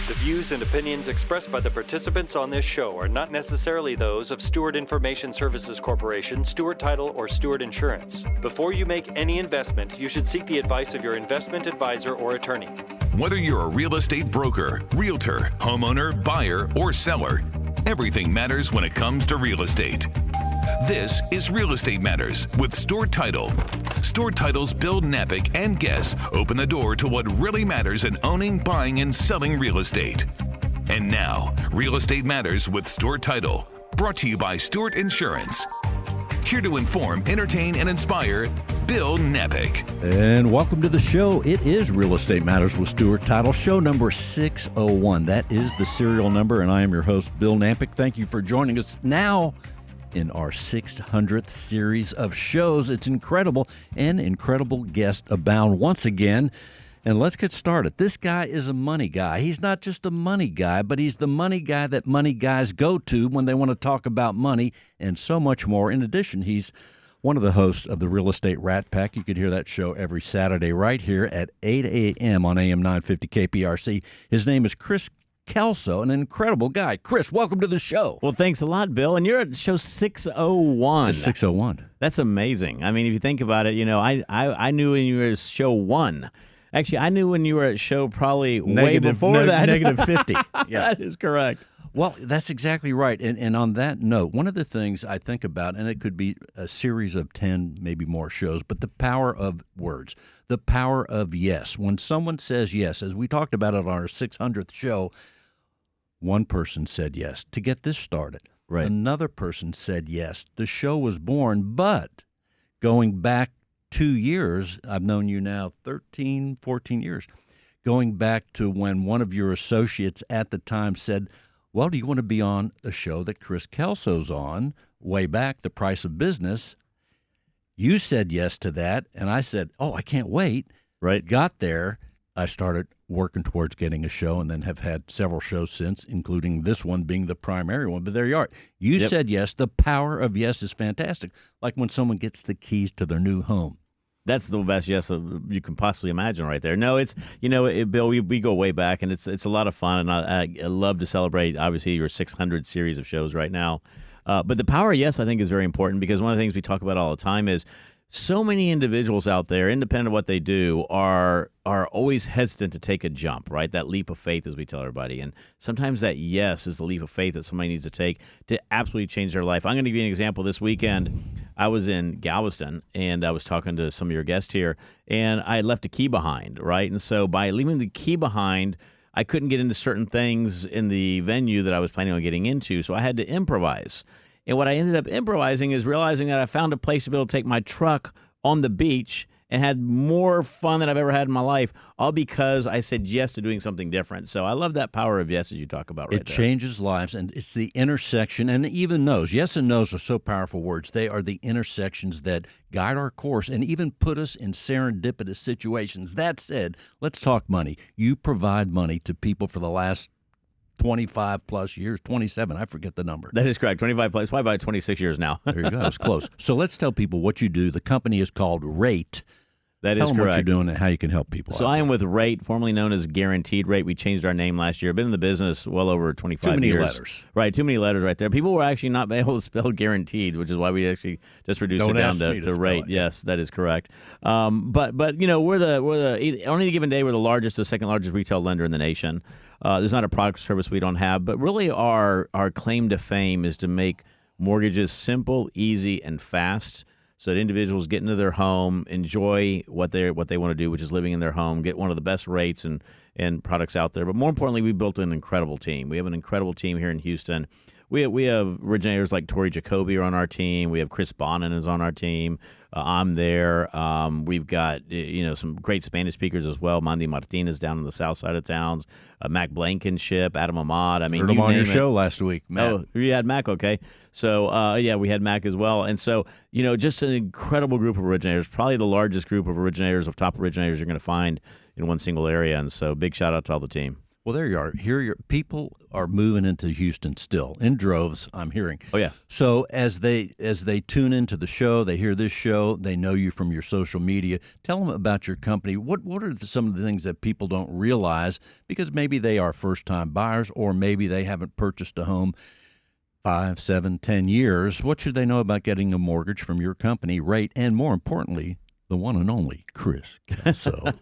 The views and opinions expressed by the participants on this show are not necessarily those of Stewart Information Services Corporation, Stewart Title, or Stewart Insurance. Before you make any investment, you should seek the advice of your investment advisor or attorney. Whether you're a real estate broker, realtor, homeowner, buyer, or seller, everything matters when it comes to real estate. This is Real Estate Matters with Stewart Title. Stewart Title's Bill Knapik and guests open the door to what really matters in owning, buying, and selling real estate. And now, Real Estate Matters with Stewart Title, brought to you by Stewart Insurance. Here to inform, entertain, and inspire, Bill Knapik. And welcome to the show. It is Real Estate Matters with Stewart Title, show number 601. That is the serial number, and I am your host, Bill Knapik. Thank you for joining us now in our 600th series of shows. It's incredible, and incredible guests abound once again. And let's get started. This guy is a money guy. He's not just a money guy, but he's the money guy that money guys go to when they want to talk about money and so much more. In addition, he's one of the hosts of the Real Estate Rat Pack. You could hear that show every Saturday right here at 8 a.m. on AM 950 KPRC. His name is Chris Kelso, an incredible guy. Chris, welcome to the show. Well, thanks a lot, Bill. And you're at show 601. It's 601. That's amazing. I mean, if you think about it, you know, I knew when you were at show 1. Actually, I knew when you were at show probably way before that. Negative 50. Yeah. That is correct. Well, that's exactly right. And on that note, one of the things I think about, and it could be a series of 10, maybe more shows, but the power of words, the power of yes. When someone says yes, as we talked about it on our 600th show, one person said yes to get this started. Right. Another person said yes. The show was born, but going back 2 years, I've known you now 13, 14 years, going back to when one of your associates at the time said, well, do you want to be on a show that Chris Kelso's on way back, The Price of Business? You said yes to that, and I said, oh, I can't wait. Right. Got there. I started working towards getting a show and then have had several shows since, including this one being the primary one. But there you are. You said yes. The power of yes is fantastic, like when someone gets the keys to their new home. That's the best yes you can possibly imagine right there. No, it's, you know, Bill, we go way back, and it's a lot of fun, and I love to celebrate, obviously, your 600 series of shows right now. But the power of yes, I think, is very important, because one of the things we talk about all the time is so many individuals out there, independent of what they do, are always hesitant to take a jump, right? That leap of faith, as we tell everybody. And sometimes that yes is the leap of faith that somebody needs to take to absolutely change their life. I'm going to give you an example. This weekend, I was in Galveston, and I was talking to some of your guests here, and I had left a key behind, right? And so by leaving the key behind, I couldn't get into certain things in the venue that I was planning on getting into, so I had to improvise. And what I ended up improvising is realizing that I found a place to be able to take my truck on the beach and had more fun than I've ever had in my life, all because I said yes to doing something different. So I love that power of yes, as you talk about right there. It changes lives, and it's the intersection, and even no's. Yes and no's are so powerful words. They are the intersections that guide our course and even put us in serendipitous situations. That said, let's talk money. You provide money to people for the last 25 plus years, 27, I forget the number. That is correct, 25 plus, probably about 26 years now. There you go, it's close. So let's tell people what you do. The company is called Rate. That Tell is them correct. what you're doing and how you can help people. So I am with Rate, formerly known as Guaranteed Rate. We changed our name last year. Been in the business well over 25 years. Too many letters. Right, too many letters right there. People were actually not able to spell Guaranteed, which is why we actually just reduced it down to Rate. Yes, that is correct. But you know, we're the on any given day, we're the largest or second largest retail lender in the nation. There's not a product or service we don't have, but really our claim to fame is to make mortgages simple, easy, and fast, so that individuals get into their home, enjoy what they want to do, which is living in their home, get one of the best rates and products out there. But more importantly, we built an incredible team. We have an incredible team here in Houston. We have originators like Tori Jacoby are on our team. We have Chris Bonin is on our team. I'm there. We've got some great Spanish speakers as well. Mandy Martinez down on the south side of towns. Mac Blankenship, Adam Ahmad. I mean, heard him on your show last week, Matt. Oh, you had Mac, okay. So, we had Mac as well. And so, just an incredible group of originators, probably the largest group of originators, of top originators you're going to find in one single area. And so big shout out to all the team. Well, there you are. People are moving into Houston still in droves, I'm hearing. Oh, yeah. So as they tune into the show, they hear this show, they know you from your social media. Tell them about your company. What are some of the things that people don't realize because maybe they are first-time buyers or maybe they haven't purchased a home 5, 7, 10 years? What should they know about getting a mortgage from your company, rate, and more importantly, the one and only Chris Kelso?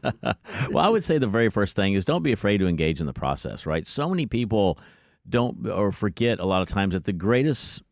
Well, I would say the very first thing is don't be afraid to engage in the process, right? So many people don't or forget a lot of times that the greatest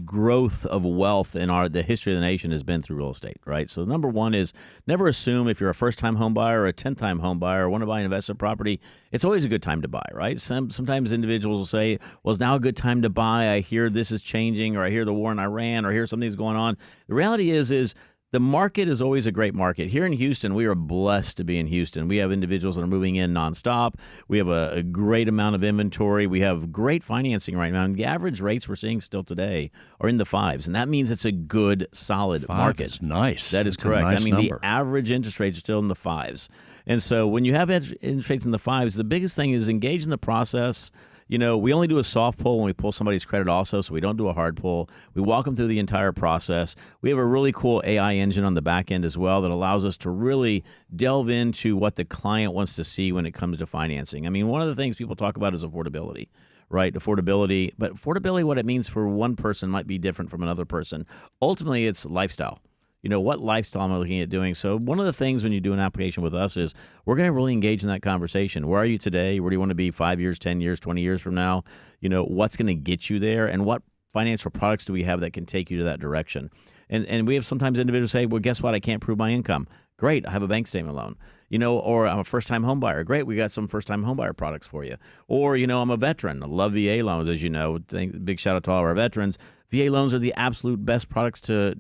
growth of wealth in the history of the nation has been through real estate, right? So number one is never assume if you're a first-time home buyer or a 10th-time home buyer or want to buy an investment property, it's always a good time to buy, right? Sometimes individuals will say, well, it's now a good time to buy. I hear this is changing, or I hear the war in Iran, or I hear something's going on. The reality is the market is always a great market. Here in Houston, we are blessed to be in Houston. We have individuals that are moving in nonstop. We have a great amount of inventory. We have great financing right now. And the average rates we're seeing still today are in the 5s. And that means it's a good, solid market. Is nice. That is correct. Nice number. The average interest rates are still in the 5s. And so when you have interest rates in the 5s, the biggest thing is engage in the process. You know, we only do a soft pull when we pull somebody's credit also, so we don't do a hard pull. We walk them through the entire process. We have a really cool AI engine on the back end as well that allows us to really delve into what the client wants to see when it comes to financing. I mean, one of the things people talk about is affordability, right? Affordability. But affordability, what it means for one person might be different from another person. Ultimately, it's lifestyle. You know, what lifestyle am I looking at doing? So one of the things when you do an application with us is we're going to really engage in that conversation. Where are you today? Where do you want to be 5 years, 10 years, 20 years from now? You know, what's going to get you there? And what financial products do we have that can take you to that direction? And we have sometimes individuals say, well, guess what? I can't prove my income. Great. I have a bank statement loan. You know, or I'm a first-time home buyer. Great, we got some first-time home buyer products for you. Or, you know, I'm a veteran. I love VA loans, as you know. Big shout-out to all our veterans. VA loans are the absolute best products to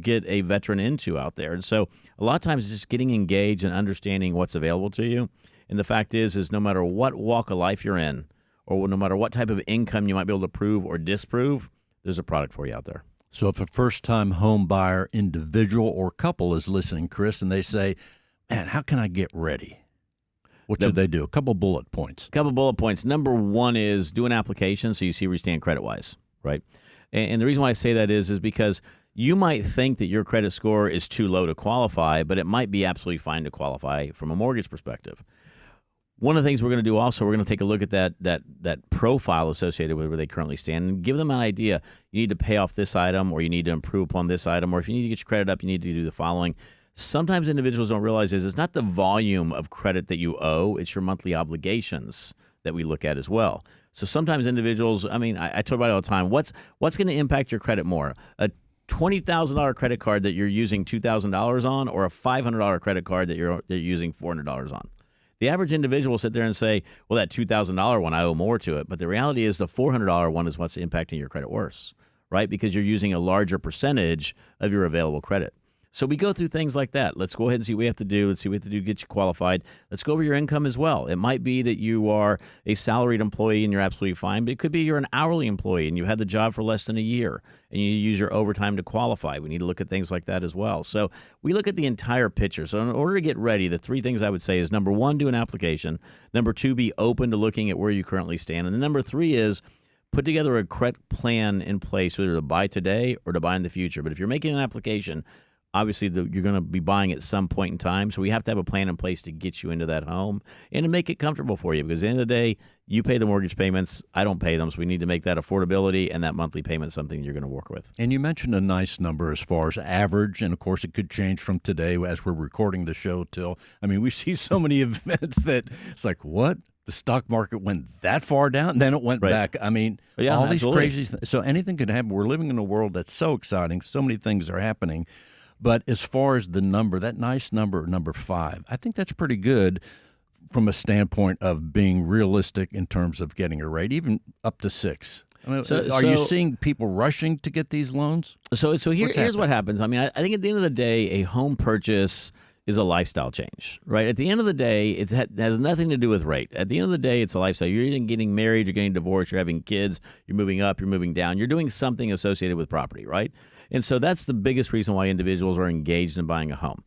get a veteran into out there. And so a lot of times it's just getting engaged and understanding what's available to you. And the fact is no matter what walk of life you're in, or no matter what type of income you might be able to prove or disprove, there's a product for you out there. So if a first-time home buyer, individual or couple is listening, Chris, and they say, man, how can I get ready? What should they do? A couple bullet points. Number one is do an application so you see where you stand credit-wise, right? And the reason why I say that is because you might think that your credit score is too low to qualify, but it might be absolutely fine to qualify from a mortgage perspective. One of the things we're going to do also, we're going to take a look at that profile associated with where they currently stand and give them an idea. You need to pay off this item, or you need to improve upon this item, or if you need to get your credit up, you need to do the following. Sometimes individuals don't realize it's not the volume of credit that you owe, it's your monthly obligations that we look at as well. So sometimes individuals, I mean, I talk about it all the time, what's going to impact your credit more? A $20,000 credit card that you're using $2,000 on, or a $500 credit card that you're using $400 on? The average individual will sit there and say, well, that $2,000 one, I owe more to it. But the reality is the $400 one is what's impacting your credit worse, right? Because you're using a larger percentage of your available credit. So we go through things like that. Let's go ahead and see what we have to do. Let's see what we have to do to get you qualified. Let's go over your income as well. It might be that you are a salaried employee and you're absolutely fine, but it could be you're an hourly employee and you had the job for less than a year and you use your overtime to qualify. We need to look at things like that as well. So we look at the entire picture. So in order to get ready, the three things I would say is, number one, do an application. Number two, be open to looking at where you currently stand. And then number three is put together a correct plan in place, either to buy today or to buy in the future. But if you're making an application, obviously, you're going to be buying at some point in time, so we have to have a plan in place to get you into that home and to make it comfortable for you. Because at the end of the day, you pay the mortgage payments, I don't pay them, so we need to make that affordability and that monthly payment something you're going to work with. And you mentioned a nice number as far as average, and of course it could change from today as we're recording the show till, I mean, we see so many events that it's like, what? The stock market went that far down, and then it went back. I mean, all these crazy things. So anything could happen. We're living in a world that's so exciting. So many things are happening. But as far as the number, that nice number, number 5, I think that's pretty good from a standpoint of being realistic in terms of getting a rate, even up to 6. I mean, are you seeing people rushing to get these loans? So here's what happens. I mean, I think at the end of the day, a home purchase is a lifestyle change, right? At the end of the day, it has nothing to do with rate. At the end of the day, it's a lifestyle. You're either getting married, you're getting divorced, you're having kids, you're moving up, you're moving down. You're doing something associated with property, right? And so that's the biggest reason why individuals are engaged in buying a home.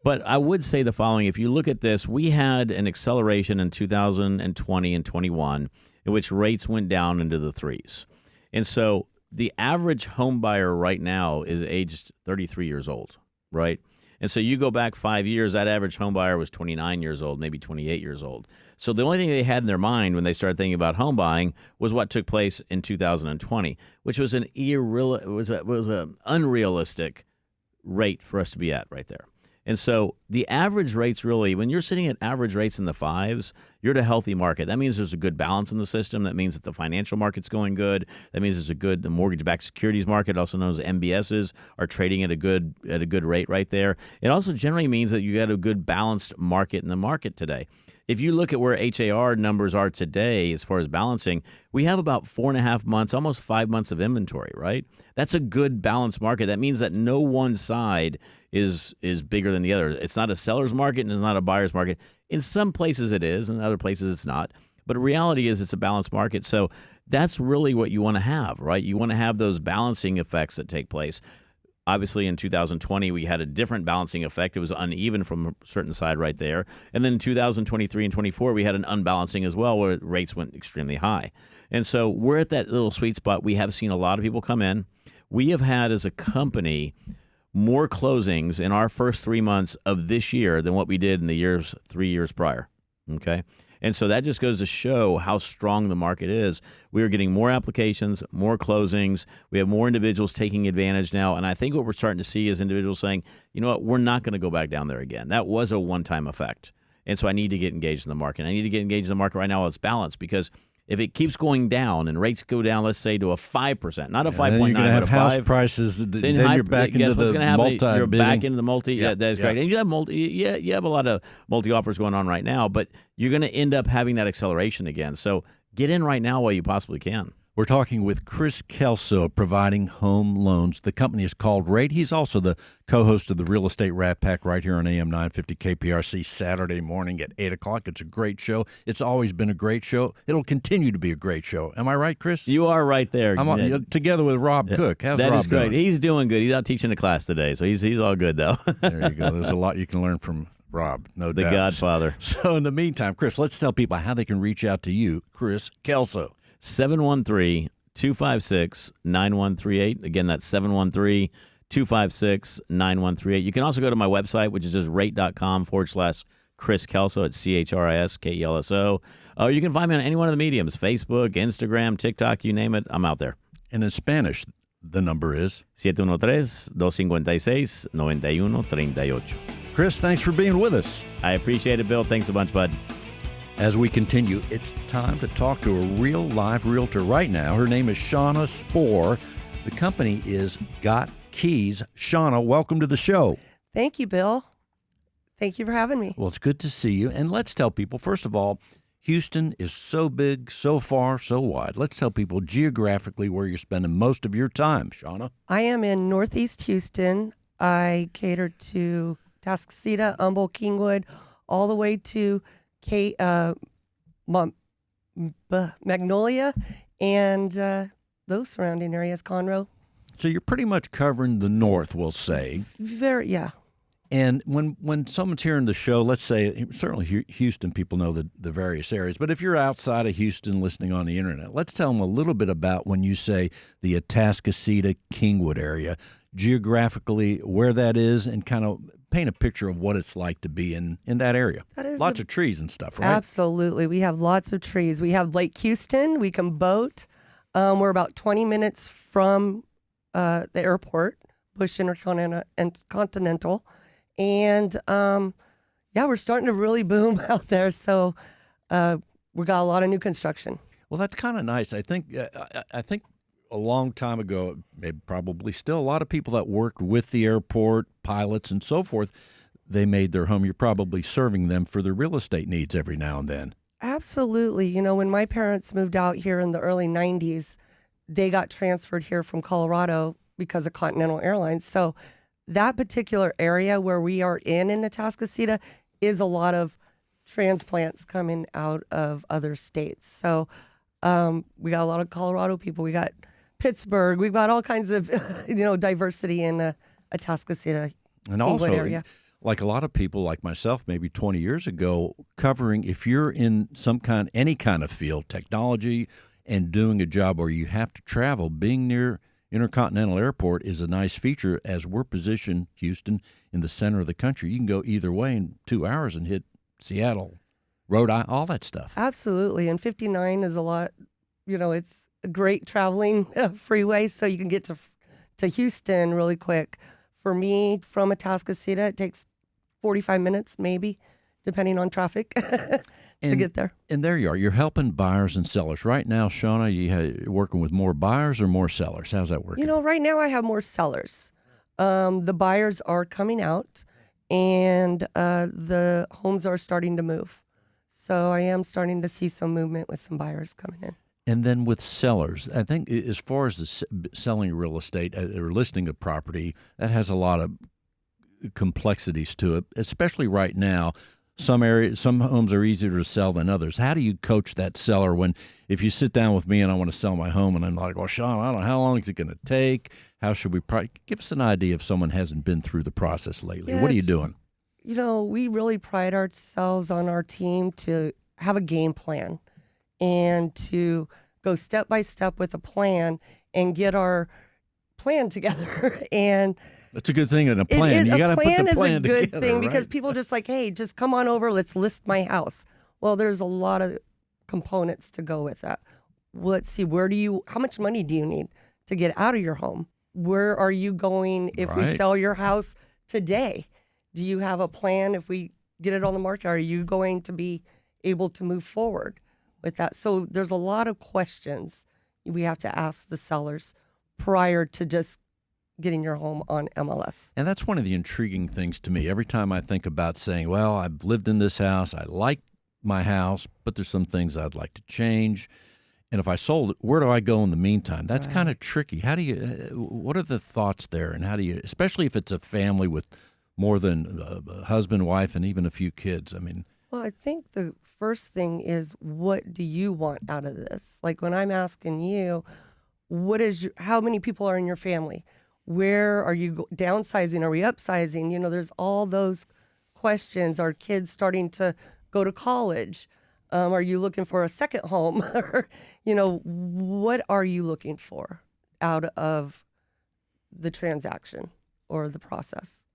But I would say the following. If you look at this, we had an acceleration in 2020 and 21 in which rates went down into the threes. And so the average home buyer right now is aged 33 years old, right? And so you go back 5 years, that average home buyer was 29 years old, maybe 28 years old. So the only thing they had in their mind when they started thinking about home buying was what took place in 2020, which was an unrealistic rate for us to be at right there. And so the average rates really, when you're sitting at average rates in the fives, you're at a healthy market. That means there's a good balance in the system. That means that the financial market's going good. That means the mortgage-backed securities market, also known as MBSs, are trading at a good rate right there. It also generally means that you got a good balanced market in the market today. If you look at where HAR numbers are today as far as balancing, we have about 4.5 months, almost 5 months of inventory, right? That's a good balanced market. That means that no one side is bigger than the other. It's not a seller's market and it's not a buyer's market. In some places it is, in other places it's not. But the reality is it's a balanced market. So that's really what you want to have, right? You want to have those balancing effects that take place. Obviously, in 2020, we had a different balancing effect. It was uneven from a certain side right there. And then in 2023 and 24, we had an unbalancing as well where rates went extremely high. And so we're at that little sweet spot. We have seen a lot of people come in. We have had, as a company, more closings in our first 3 months of this year than what we did in the 3 years prior. Okay? And so that just goes to show how strong the market is. We are getting more applications, more closings. We have more individuals taking advantage now. And I think what we're starting to see is individuals saying, you know what, we're not going to go back down there again. That was a one-time effect. And so I need to get engaged in the market. I need to get engaged in the market right now while it's balanced, because if it keeps going down and rates go down, let's say to a 5%, not a 5.9, you're going to have house prices. Then you're back into the multi-bidding. You're back into the multi. Yep. That's great. And you have you have a lot of multi offers going on right now, but you're going to end up having that acceleration again. So get in right now while you possibly can. We're talking with Chris Kelso, providing home loans. The company is called Rate. He's also the co-host of the Real Estate Rat Pack right here on AM 950 KPRC Saturday morning at 8 o'clock. It's a great show. It's always been a great show. It'll continue to be a great show. Am I right, Chris? You are right there. I'm on, together with Rob Cook. How's That Rob is great. doing? He's doing good. He's out teaching a class today, so he's all good, though. There you go. There's a lot you can learn from Rob, no doubt. The Godfather. So in the meantime, Chris, let's tell people how they can reach out to you, Chris Kelso. 713-256-9138. Again, that's 713-256-9138. You can also go to my website, which is just rate.com/Chris Kelso. It's CHRISKELSO. Or you can find me on any one of the mediums, Facebook, Instagram, TikTok, you name it. I'm out there. And in Spanish, the number is 713-256-9138. Chris, thanks for being with us. I appreciate it, Bill. Thanks a bunch, bud. As we continue, it's time to talk to a real live realtor right now. Her name is Shauna Spohr. The company is Got Keys. Shauna, welcome to the show. Thank you, Bill. Thank you for having me. Well, it's good to see you. And let's tell people, first of all, Houston is so big, so far, so wide. Let's tell people geographically where you're spending most of your time, Shauna. I am in Northeast Houston. I cater to Tascasita, Humboldt, Kingwood, all the way to Magnolia and those surrounding areas, Conroe. So you're pretty much covering the north, we'll say. Yeah. And when someone's hearing the show, let's say, certainly Houston people know the various areas, but if you're outside of Houston listening on the internet, let's tell them a little bit about when you say the Atascocita, Kingwood area, geographically where that is, and kind of paint a picture of what it's like to be in that area. That is lots of trees and stuff, right? Absolutely. We have lots of trees. We have Lake Houston. We can boat. We're about 20 minutes from the airport, Bush Intercontinental. And, we're starting to really boom out there. So we got a lot of new construction. Well, that's kind of nice. I think a long time ago, maybe probably still, a lot of people that worked with the airport, pilots and so forth, they made their home. You're probably serving them for their real estate needs every now and then. Absolutely. You know, when my parents moved out here in the early 90s, they got transferred here from Colorado because of Continental Airlines. So that particular area where we are in Atascocita is a lot of transplants coming out of other states. So we got a lot of Colorado people. We got Pittsburgh. We've got all kinds of, diversity in Atascocita, and Kingwood area. like a lot of people, like myself, maybe 20 years ago, covering if you're in any kind of field, technology, and doing a job where you have to travel, being near Intercontinental Airport is a nice feature as we're positioned, Houston, in the center of the country. You can go either way in 2 hours and hit Seattle, Rhode Island, all that stuff. Absolutely. And 59 is a lot, it's a great traveling freeway, so you can get to Houston really quick. For me, from Atascocita, it takes 45 minutes maybe, depending on traffic, to get there. And there you are. You're helping buyers and sellers. Right now, Shauna, you're working with more buyers or more sellers? How's that working? Right now I have more sellers. The buyers are coming out, and the homes are starting to move. So I am starting to see some movement with some buyers coming in. And then with sellers, I think as far as the selling real estate or listing a property, that has a lot of complexities to it, especially right now. Some homes are easier to sell than others. How do you coach that seller if you sit down with me and I want to sell my home and I'm like, well, Sean, I don't know, how long is it going to take? How should we give us an idea if someone hasn't been through the process lately? Yeah, what are you doing? We really pride ourselves on our team to have a game plan and to go step by step with a plan and get our plan together. And that's a good thing in a plan. You got to put the plan together. Is a good thing because right? people just like, hey, just come on over. Let's list my house. Well, there's a lot of components to go with that. Let's see, how much money do you need to get out of your home? Where are you going if we sell your house today? Do you have a plan if we get it on the market? Are you going to be able to move forward with that? So there's a lot of questions we have to ask the sellers prior to just getting your home on MLS. And that's one of the intriguing things to me. Every time I think about saying, well, I've lived in this house, I like my house, but there's some things I'd like to change. And if I sold it, where do I go in the meantime? That's kind of tricky. What are the thoughts there? And how do you, especially if it's a family with more than a husband, wife, and even a few kids? I mean, well, I think the first thing is, what do you want out of this? Like when I'm asking you, how many people are in your family? Where are you downsizing? Are we upsizing? There's all those questions. Are kids starting to go to college? Are you looking for a second home? What are you looking for out of the transaction or the process?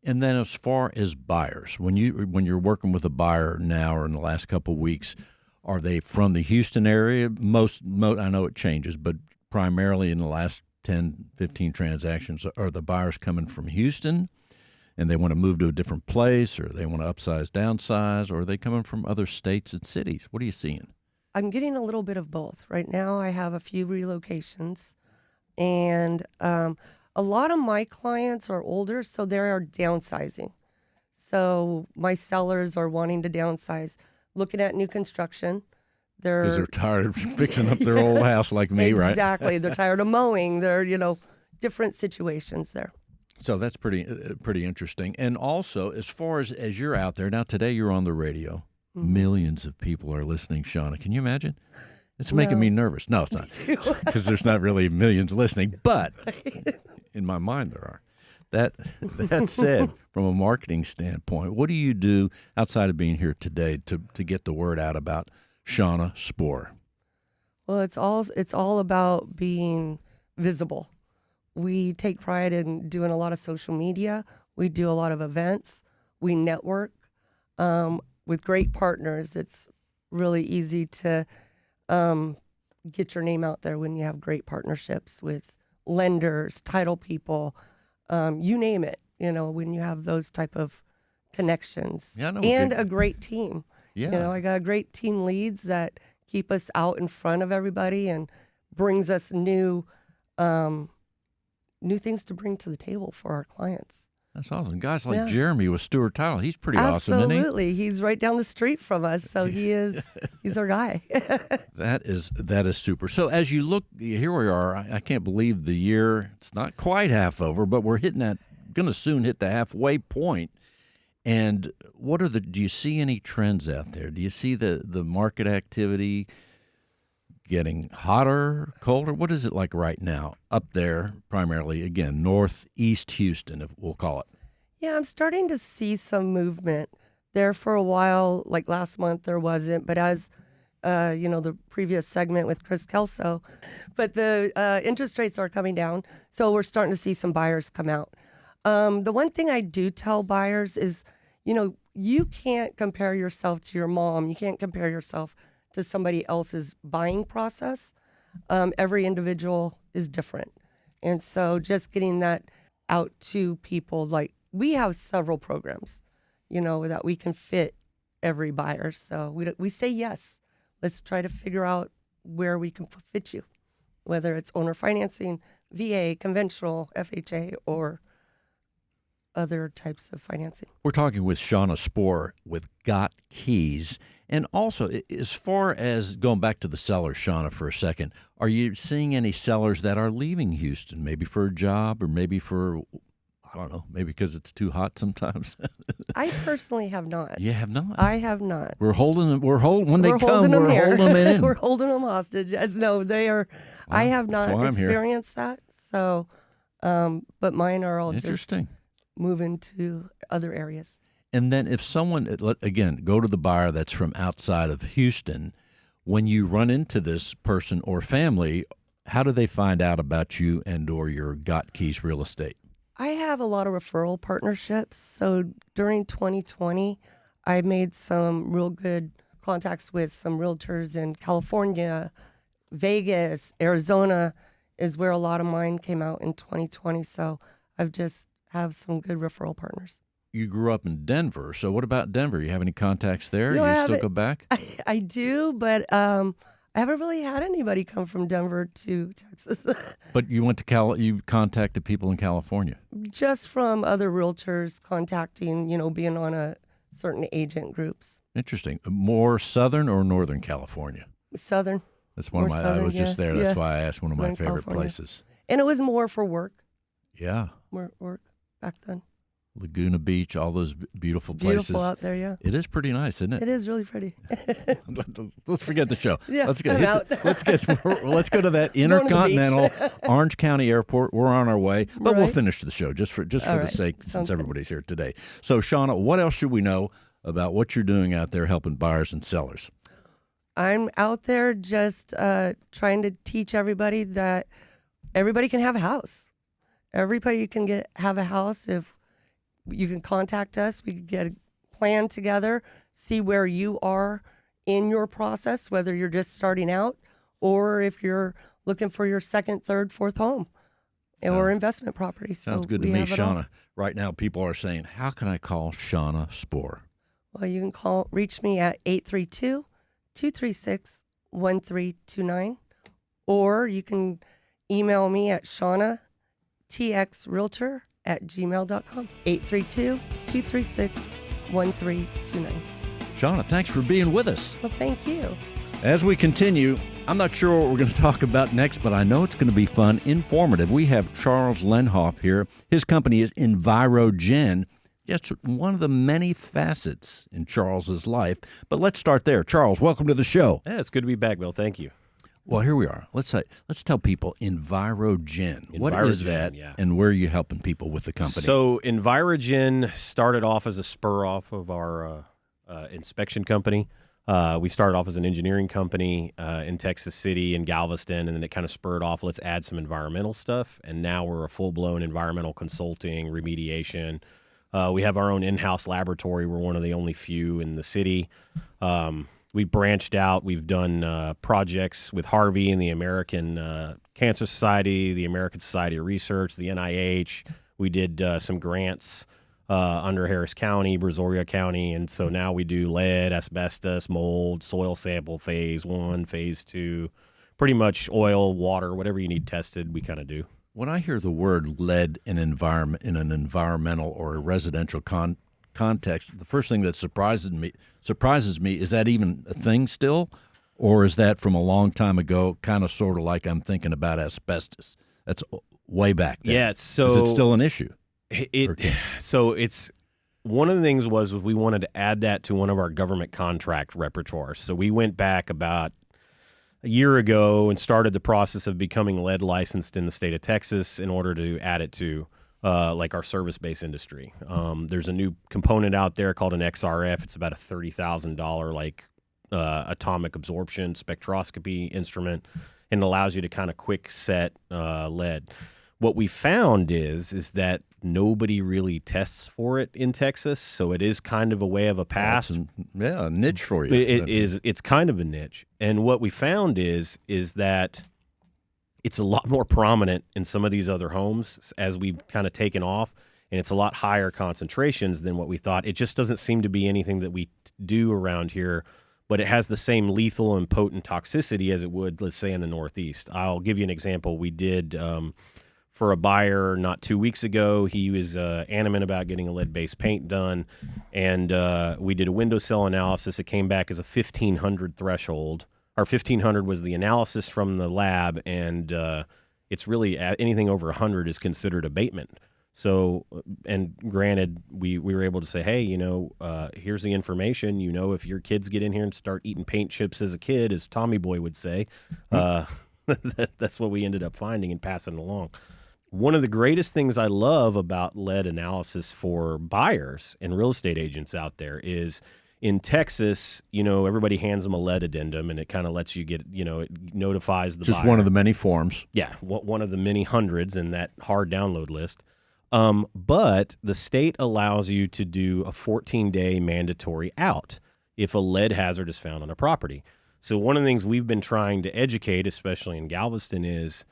And then as far as buyers, when you're working with a buyer now or in the last couple of weeks, are they from the Houston area? Most I know it changes, but primarily in the last 10, 15 transactions, are the buyers coming from Houston and they want to move to a different place, or they want to upsize, downsize, or are they coming from other states and cities? What are you seeing? I'm getting a little bit of both. Right now I have a few relocations, and a lot of my clients are older, so they are downsizing. So my sellers are wanting to downsize, looking at new construction. Because they're tired of fixing up their old house like me, right? Exactly. They're tired of mowing. They're, different situations there. So that's pretty interesting. And also, as far as you're out there, now today you're on the radio. Mm-hmm. Millions of people are listening, Shauna. Can you imagine? It's making me nervous. No, it's not. Because there's not really millions listening. But in my mind there are. That said, from a marketing standpoint, what do you do outside of being here today to get the word out about Shauna Spohr? Well, it's all about being visible. We take pride in doing a lot of social media. We do a lot of events. We network with great partners. It's really easy to get your name out there when you have great partnerships with lenders, title people, you name it. When you have those type of connections, and a great team. Yeah. I got great team leads that keep us out in front of everybody and brings us new things to bring to the table for our clients. That's awesome. Guys like Jeremy with Stewart Title, he's pretty awesome, isn't he? Absolutely. He's right down the street from us, so he's our guy. That is super. So as you look, here we are. I can't believe the year. It's not quite half over, but we're going to soon hit the halfway point. And do you see any trends out there? Do you see the market activity getting hotter, colder? What is it like right now up there, primarily, again, northeast Houston, if we'll call it? Yeah, I'm starting to see some movement there. For a while, like last month, there wasn't. But as the previous segment with Chris Kelso, but the interest rates are coming down, so we're starting to see some buyers come out. The one thing I do tell buyers is, you can't compare yourself to your mom. You can't compare yourself to somebody else's buying process. Every individual is different. And so just getting that out to people, like we have several programs, that we can fit every buyer. So we say yes. Let's try to figure out where we can fit you, whether it's owner financing, VA, conventional, FHA, or other types of financing. We're talking with Shauna Spohr with Got Keys. And also, as far as going back to the sellers, Shauna, for a second, are you seeing any sellers that are leaving Houston, maybe for a job or maybe for, I don't know, maybe because it's too hot sometimes? I personally have not. You have not? I have not. When they come, holding them we're here. holding them in. We're holding them hostage. As no, they are. Well, I have not experienced that. So, but mine are all interesting. Just moving to other areas. And then if someone, again, go to the buyer that's from outside of Houston, when you run into this person or family, how do they find out about you and or your Got Keys real estate? I have a lot of referral partnerships. So during 2020, I made some real good contacts with some realtors in California, Vegas, Arizona is where a lot of mine came out in 2020. So I've just have some good referral partners. You grew up in Denver, so what about Denver? You have any contacts there? No, you still go back? I do, but I haven't really had anybody come from Denver to Texas. But you went to you contacted people in California? Just from other realtors contacting, being on a certain agent groups. Interesting. More Southern or Northern California? Southern. That's one of my, Southern, I was just there. That's why I asked one of my favorite California. places. And it was more for work. Yeah. More work back then. Laguna Beach, all those beautiful places. Beautiful out there, yeah. It is pretty nice, isn't it? It is really pretty. Let's forget the show. Yeah, let's let's go to that Intercontinental Orange County Airport. We're on our way, but we'll finish the show just for the sake, since everybody's here today. So, Shauna, what else should we know about what you're doing out there helping buyers and sellers? I'm out there just trying to teach everybody that everybody can have a house. Everybody can have a house. If you can contact us, we can get a plan together, see where you are in your process, whether you're just starting out or if you're looking for your second, third, fourth home or investment property. Sounds good to me, Shauna. Right now, people are saying, how can I call Shauna Spohr? Well, you can reach me at 832-236-1329, or you can email me at shaunatxrealtor@gmail.com. 832-236-1329. Shauna, thanks for being with us. Well, thank you. As we continue, I'm not sure what we're going to talk about next, but I know it's going to be fun, informative. We have Charles Lenhoff here. His company is EnviroGen. Just one of the many facets in Charles's life. But let's start there. Charles, welcome to the show. Yeah, it's good to be back, Bill. Thank you. Well, here we are. Let's tell people EnviroGen. What is that, and where are you helping people with the company? So EnviroGen started off as a spur off of our inspection company. We started off as an engineering company in Texas City and Galveston, and then it kind of spurred off, let's add some environmental stuff. And now we're a full-blown environmental consulting, remediation. We have our own in-house laboratory. We're one of the only few in the city. We've branched out. We've done projects with Harvey and the American Cancer Society, the American Society of Research, the NIH. We did some grants under Harris County, Brazoria County, and so now we do lead, asbestos, mold, soil sample, phase 1, phase 2, pretty much oil, water, whatever you need tested, we kind of do. When I hear the word lead in an environmental or a residential context, the first thing that surprises me is that even a thing still, or is that from a long time ago, kind of sort of like I'm thinking about asbestos? That's way back then. Yeah, so is it still an issue? So it's one of the things was we wanted to add that to one of our government contract repertoires. So we went back about a year ago and started the process of becoming lead licensed in the state of Texas in order to add it to like our service-based industry. There's a new component out there called an XRF. It's about a $30,000 atomic absorption spectroscopy instrument, and it allows you to kind of quick set lead. What we found is that nobody really tests for it in Texas, so it is kind of a way of a past. A niche for you. It's kind of a niche. And what we found is that it's a lot more prominent in some of these other homes as we've kind of taken off, and it's a lot higher concentrations than what we thought. It just doesn't seem to be anything that we do around here, but it has the same lethal and potent toxicity as it would, let's say, in the Northeast. I'll give you an example. We did for a buyer not 2 weeks ago. He was adamant about getting a lead-based paint done, and we did a window cell analysis. It came back as a 1,500 threshold. Our 1,500 was the analysis from the lab, and it's really anything over 100 is considered abatement. So, and granted, we were able to say, hey, here's the information. If your kids get in here and start eating paint chips as a kid, as Tommy Boy would say, that's what we ended up finding and passing along. One of the greatest things I love about lead analysis for buyers and real estate agents out there is in Texas, everybody hands them a lead addendum, and it kind of lets you get, it notifies the Just buyer. one of the many forms. Yeah, one of the many hundreds in that hard download list. But the state allows you to do a 14-day mandatory out if a lead hazard is found on a property. So one of the things we've been trying to educate, especially in Galveston, is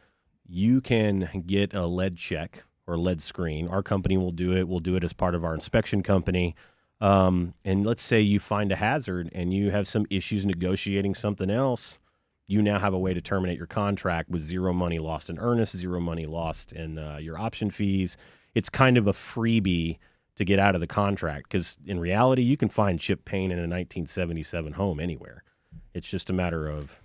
you can get a lead check or lead screen. Our company will do it. We'll do it as part of our inspection company. And let's say you find a hazard and you have some issues negotiating something else. You now have a way to terminate your contract with zero money lost in earnest, zero money lost in your option fees. It's kind of a freebie to get out of the contract, because in reality, you can find chip paint in a 1977 home anywhere. It's just a matter of,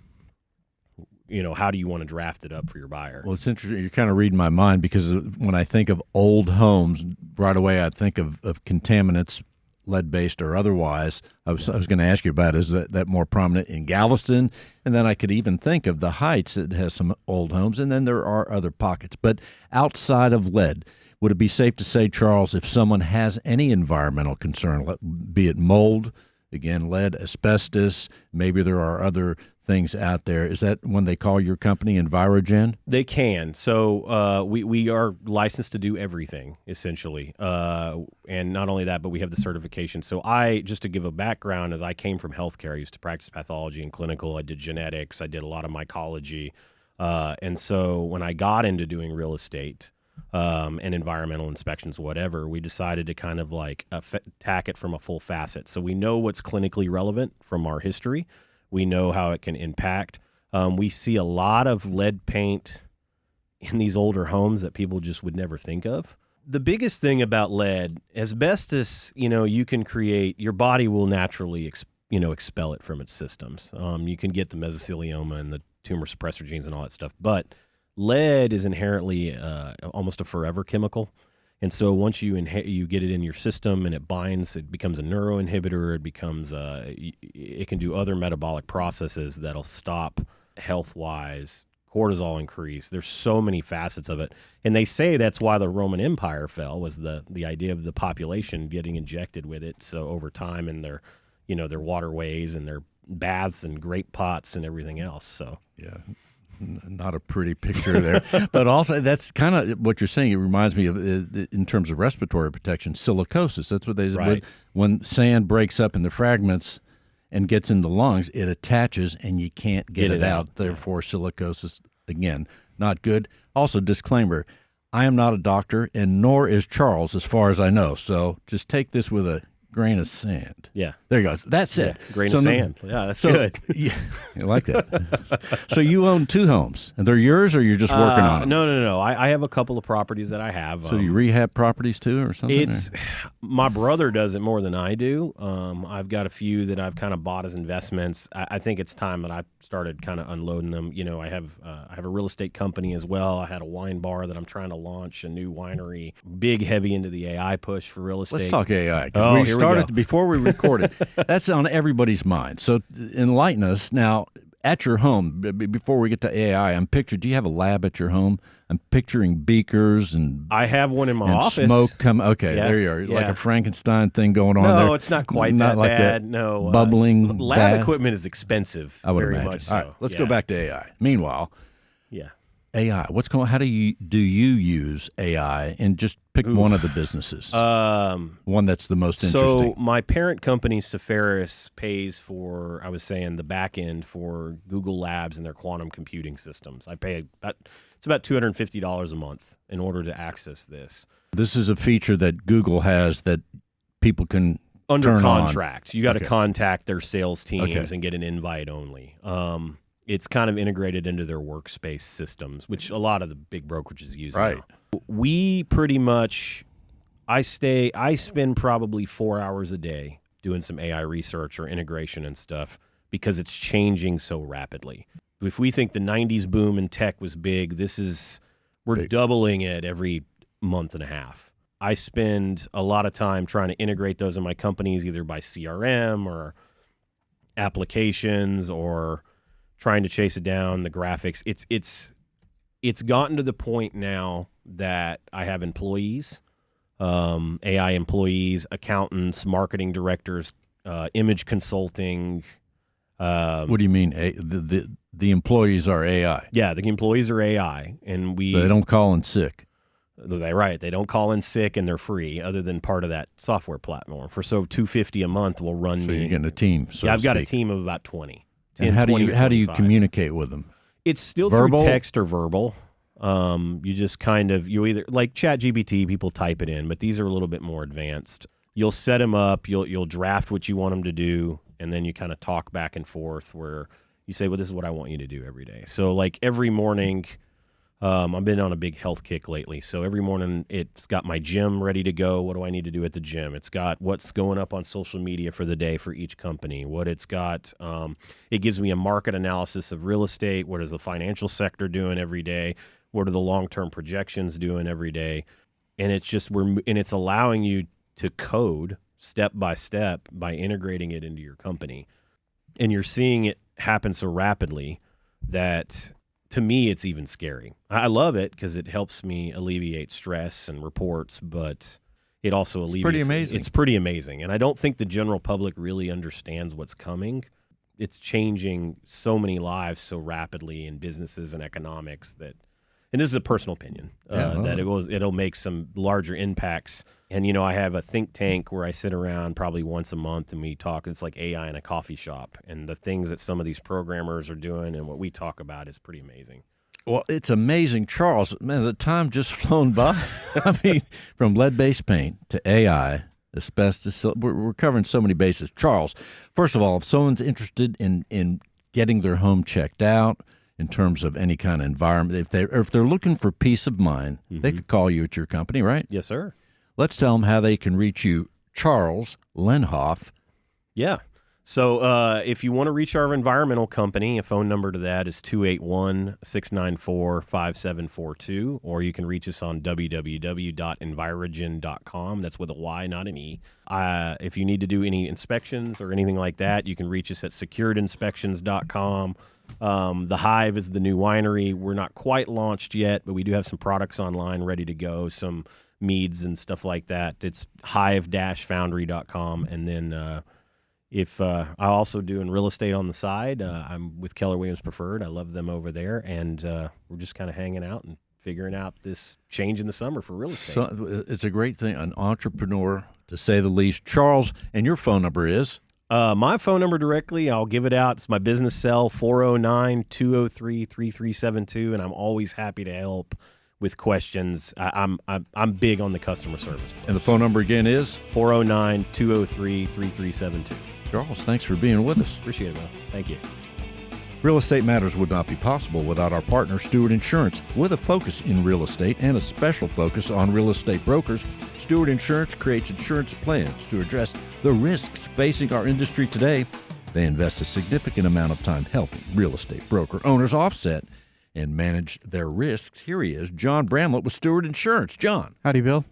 how do you want to draft it up for your buyer? Well, it's interesting. You're kind of reading my mind, because when I think of old homes, right away I think of contaminants, lead-based or otherwise. I was going to ask you about, is that more prominent in Galveston? And then I could even think of the Heights that has some old homes, and then there are other pockets. But outside of lead, would it be safe to say, Charles, if someone has any environmental concern, be it mold, again, lead, asbestos, maybe there are other things out there, is that when they call your company Envirogen? They can. So we are licensed to do everything, essentially. And not only that, but we have the certification. So just to give a background, as I came from healthcare, I used to practice pathology and clinical. I did genetics. I did a lot of mycology. And so when I got into doing real estate and environmental inspections, whatever, we decided to kind of attack it from a full facet. So we know what's clinically relevant from our history. We know how it can impact. We see a lot of lead paint in these older homes that people just would never think of. The biggest thing about lead, asbestos, you can create, your body will naturally, expel it from its systems. You can get the mesothelioma and the tumor suppressor genes and all that stuff. But lead is inherently almost a forever chemical. And so once you get it in your system and it binds, it becomes a neuroinhibitor. It becomes it can do other metabolic processes that'll stop health-wise, cortisol increase. There's so many facets of it. And they say that's why the Roman Empire fell, was the idea of the population getting injected with it. So over time in their waterways and their baths and grape pots and everything else. So yeah. Not a pretty picture there. But also, that's kind of what you're saying. It reminds me of, in terms of respiratory protection, silicosis. That's what they say. Right. When sand breaks up in the fragments and gets in the lungs, it attaches and you can't get it out. Therefore, silicosis, again, not good. Also, disclaimer, I am not a doctor, and nor is Charles, as far as I know. So just take this with a grain of sand. Yeah. There you go. That's it. Grain of sand. Yeah, that's good. Yeah, I like that. So you own two homes, and they're yours, or you're just working on them? No. I have a couple of properties that I have. So you rehab properties too, or something? My brother does it more than I do. I've got a few that I've kind of bought as investments. I think it's time that I started kind of unloading them. I have a real estate company as well. I had a wine bar that I'm trying to launch, a new winery. Big, heavy into the AI push for real estate. Let's talk AI, because we started before we recorded. That's on everybody's mind. So enlighten us now. at your home, before we get to AI, do you have a lab at your home? I'm picturing beakers and I have one in my and office. smoke come. Okay, Yeah, there you are. Like yeah. a Frankenstein thing going on there. No, it's not quite Not that like bad. that No, bubbling lab vat? equipment is expensive. I would very imagine. much so. All right, let's Yeah. go back to AI. Meanwhile, Yeah. AI. How do you use AI? And just pick one of the businesses. One that's the most interesting. So my parent company, Ceferis, pays for, I was saying, the back end for Google Labs and their quantum computing systems. I pay it's about $250 a month in order to access this. This is a feature that Google has that people can Under turn contract. You got to Okay. contact their sales teams Okay. and get an invite only. It's kind of integrated into their workspace systems, which a lot of the big brokerages use Right. now. We pretty much, I spend probably 4 hours a day doing some AI research or integration and stuff because it's changing so rapidly. If we think the 90s boom in tech was big, we're Big. doubling it every month and a half. I spend a lot of time trying to integrate those in my companies, either by CRM or applications or trying to chase it down, the graphics. It's gotten to the point now that I have employees, AI employees, accountants, marketing directors, image consulting. What do you mean? The employees are AI, Yeah, the employees are AI, and so they don't call in sick. They don't call in sick, and they're free, other than part of that software platform. For $250 a month will run So me. you're getting a team. So Yeah, to I've got a speak. team of about 20. And 10, how do 20 you or how do you 25. communicate with them? It's still Verbal? through text or verbal. You just you either, like ChatGPT, people type it in, but these are a little bit more advanced. You'll set them up, you'll draft what you want them to do, and then you kind of talk back and forth where you say, well, this is what I want you to do every day. So like every morning, I've been on a big health kick lately. So every morning it's got my gym ready to go. What do I need to do at the gym? It's got what's going up on social media for the day for each company. What it's got, it gives me a market analysis of real estate. What is the financial sector doing every day? What are the long-term projections doing every day? And it's just, it's allowing you to code step by step by integrating it into your company. And you're seeing it happen so rapidly that, to me, it's even scary. I love it because it helps me alleviate stress and reports, but it also alleviates. pretty amazing. It's pretty amazing. And I don't think the general public really understands what's coming. It's changing so many lives so rapidly in businesses and economics that, and this is a personal opinion, that it'll make some larger impacts. And, I have a think tank where I sit around probably once a month and we talk. It's like AI in a coffee shop. And the things that some of these programmers are doing and what we talk about is pretty amazing. Well, it's amazing, Charles. Man, the time just flown by. I mean, from lead-based paint to AI, asbestos, we're covering so many bases. Charles, first of all, if someone's interested in getting their home checked out in terms of any kind of environment, if they're looking for peace of mind, they could call you at your company, right? Yes, sir. Let's tell them how they can reach you, Charles Lenhoff. Yeah. So if you want to reach our environmental company, a phone number to that is 281-694-5742, or you can reach us on www.envirogen.com. That's with a Y, not an E. If you need to do any inspections or anything like that, you can reach us at securedinspections.com. The Hive is the new winery. We're not quite launched yet, but we do have some products online ready to go, some meads and stuff like that. It's hive-foundry.com. And then if I also do in real estate on the side, I'm with Keller Williams Preferred. I love them over there, and we're just kind of hanging out and figuring out this change in the summer for real estate. So it's a great thing, an entrepreneur, to say the least. Charles, and your phone number is? My phone number directly, I'll give it out. It's my business cell, 409-203-3372, and I'm always happy to help with questions. I'm big on the customer service. And the phone number again is? 409-203-3372. Charles, thanks for being with us. Appreciate it, man. Thank you. Real Estate Matters would not be possible without our partner, Stewart Insurance. With a focus in real estate and a special focus on real estate brokers, Stewart Insurance creates insurance plans to address the risks facing our industry today. They invest a significant amount of time helping real estate broker owners offset and manage their risks. Here he is, John Bramlett with Stewart Insurance. John. Howdy, Bill.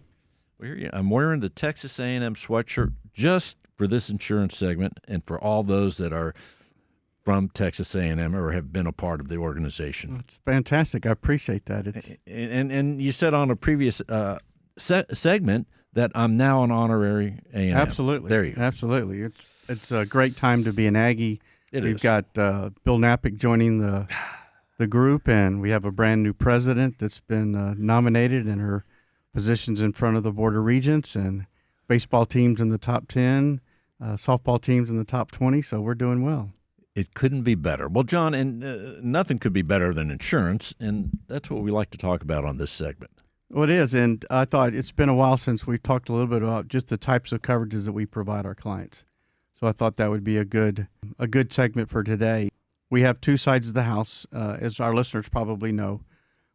Well, I'm wearing the Texas A&M sweatshirt just for this insurance segment and for all those that are from Texas A&M or have been a part of the organization. It's fantastic. I appreciate that. And you said on a previous segment that I'm now an honorary A&M. Absolutely. There you go. Absolutely. It's a great time to be an Aggie. We've got Bill Knapik joining the group, and we have a brand new president that's been nominated, and her positions in front of the Board of Regents, and baseball teams in the top 10, softball teams in the top 20, so we're doing well. It couldn't be better. Well, John, and nothing could be better than insurance, and that's what we like to talk about on this segment. Well, it is, and I thought it's been a while since we've talked a little bit about just the types of coverages that we provide our clients. So I thought that would be a good segment for today. We have two sides of the house, as our listeners probably know.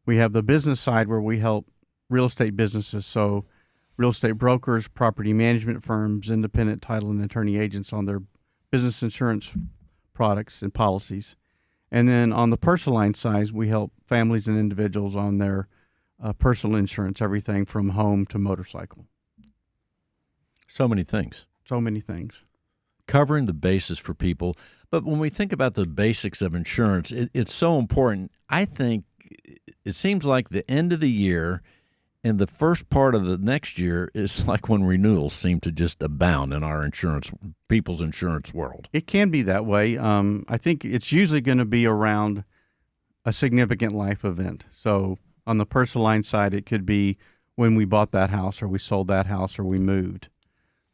We have the business side where we help real estate businesses, so real estate brokers, property management firms, independent title and attorney agents on their business insurance products and policies. And then on the personal line side, we help families and individuals on their personal insurance, everything from home to motorcycle. So many things. So many things. Covering the basis for people. But when we think about the basics of insurance, it's so important. I think it seems like the end of the year and the first part of the next year is like when renewals seem to just abound in our people's insurance world. It can be that way. I think it's usually going to be around a significant life event. So on the personal line side, it could be when we bought that house or we sold that house or we moved.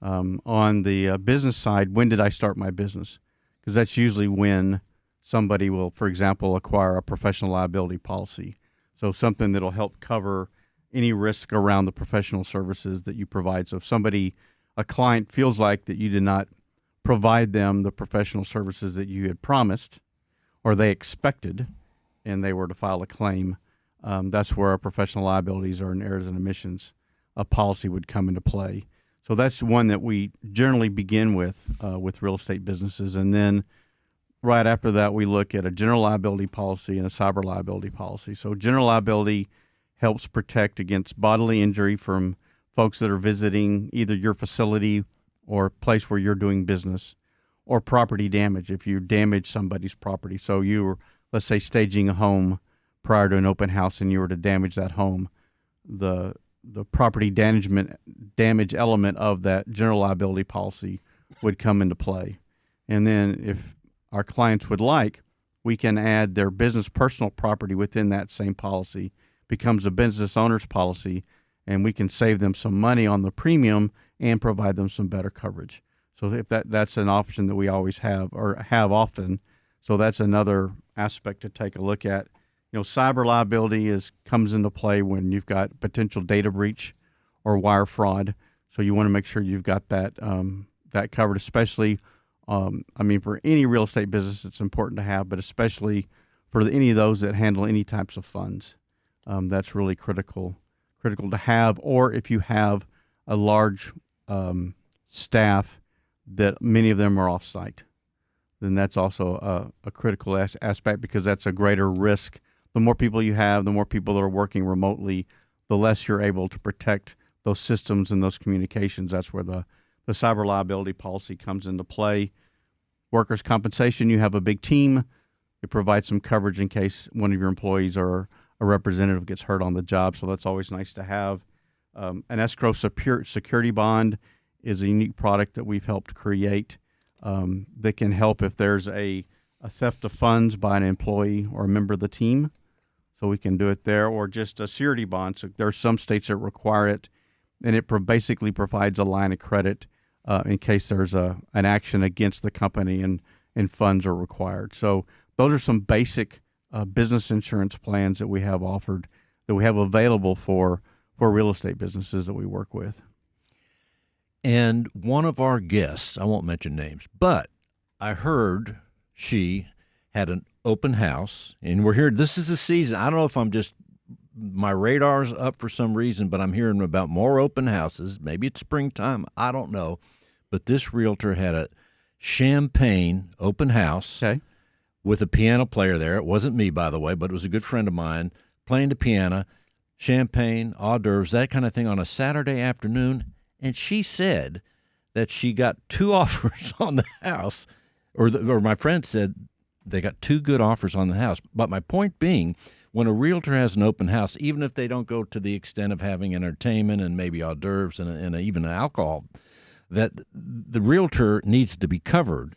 On the business side, when did I start my business? Because that's usually when somebody will, for example, acquire a professional liability policy. So something that'll help cover any risk around the professional services that you provide. So if a client feels like that you did not provide them the professional services that you had promised or they expected and they were to file a claim, that's where our professional liabilities or an errors and omissions policy would come into play. So that's one that we generally begin with real estate businesses. And then right after that, we look at a general liability policy and a cyber liability policy. So general liability helps protect against bodily injury from folks that are visiting either your facility or place where you're doing business, or property damage if you damage somebody's property. So you were, let's say, staging a home prior to an open house and you were to damage that home, the property damage element of that general liability policy would come into play. And then if our clients would like, we can add their business personal property within that same policy, becomes a business owner's policy, and we can save them some money on the premium and provide them some better coverage. So if that's an option that we always have or have often. So that's another aspect to take a look at. Cyber liability comes into play when you've got potential data breach or wire fraud. So you want to make sure you've got that covered, especially, for any real estate business, it's important to have, but especially for any of those that handle any types of funds. That's really critical to have. Or if you have a large staff that many of them are off-site, then that's also a critical aspect because that's a greater risk. The more people you have, the more people that are working remotely, the less you're able to protect those systems and those communications. That's where the cyber liability policy comes into play. Workers' compensation, you have a big team. It provides some coverage in case one of your employees or a representative gets hurt on the job, so that's always nice to have. An escrow security bond is a unique product that we've helped create that can help if there's a theft of funds by an employee or a member of the team. So we can do it there, or just a surety bond. So there are some states that require it, and it basically provides a line of credit in case there's an action against the company and funds are required. So those are some basic business insurance plans that we have offered, that we have available for real estate businesses that we work with. And one of our guests, I won't mention names, but I heard she had an open house, and we're here. This is the season. I don't know if my radar's up for some reason, but I'm hearing about more open houses. Maybe it's springtime. I don't know. But this realtor had a Champaign open house with a piano player there. It wasn't me, by the way, but it was a good friend of mine playing the piano, champagne, hors d'oeuvres, that kind of thing on a Saturday afternoon. And she said that she got 2 offers on the house, or my friend said they got 2 good offers on the house. But my point being, when a realtor has an open house, even if they don't go to the extent of having entertainment and maybe hors d'oeuvres and even alcohol, that the realtor needs to be covered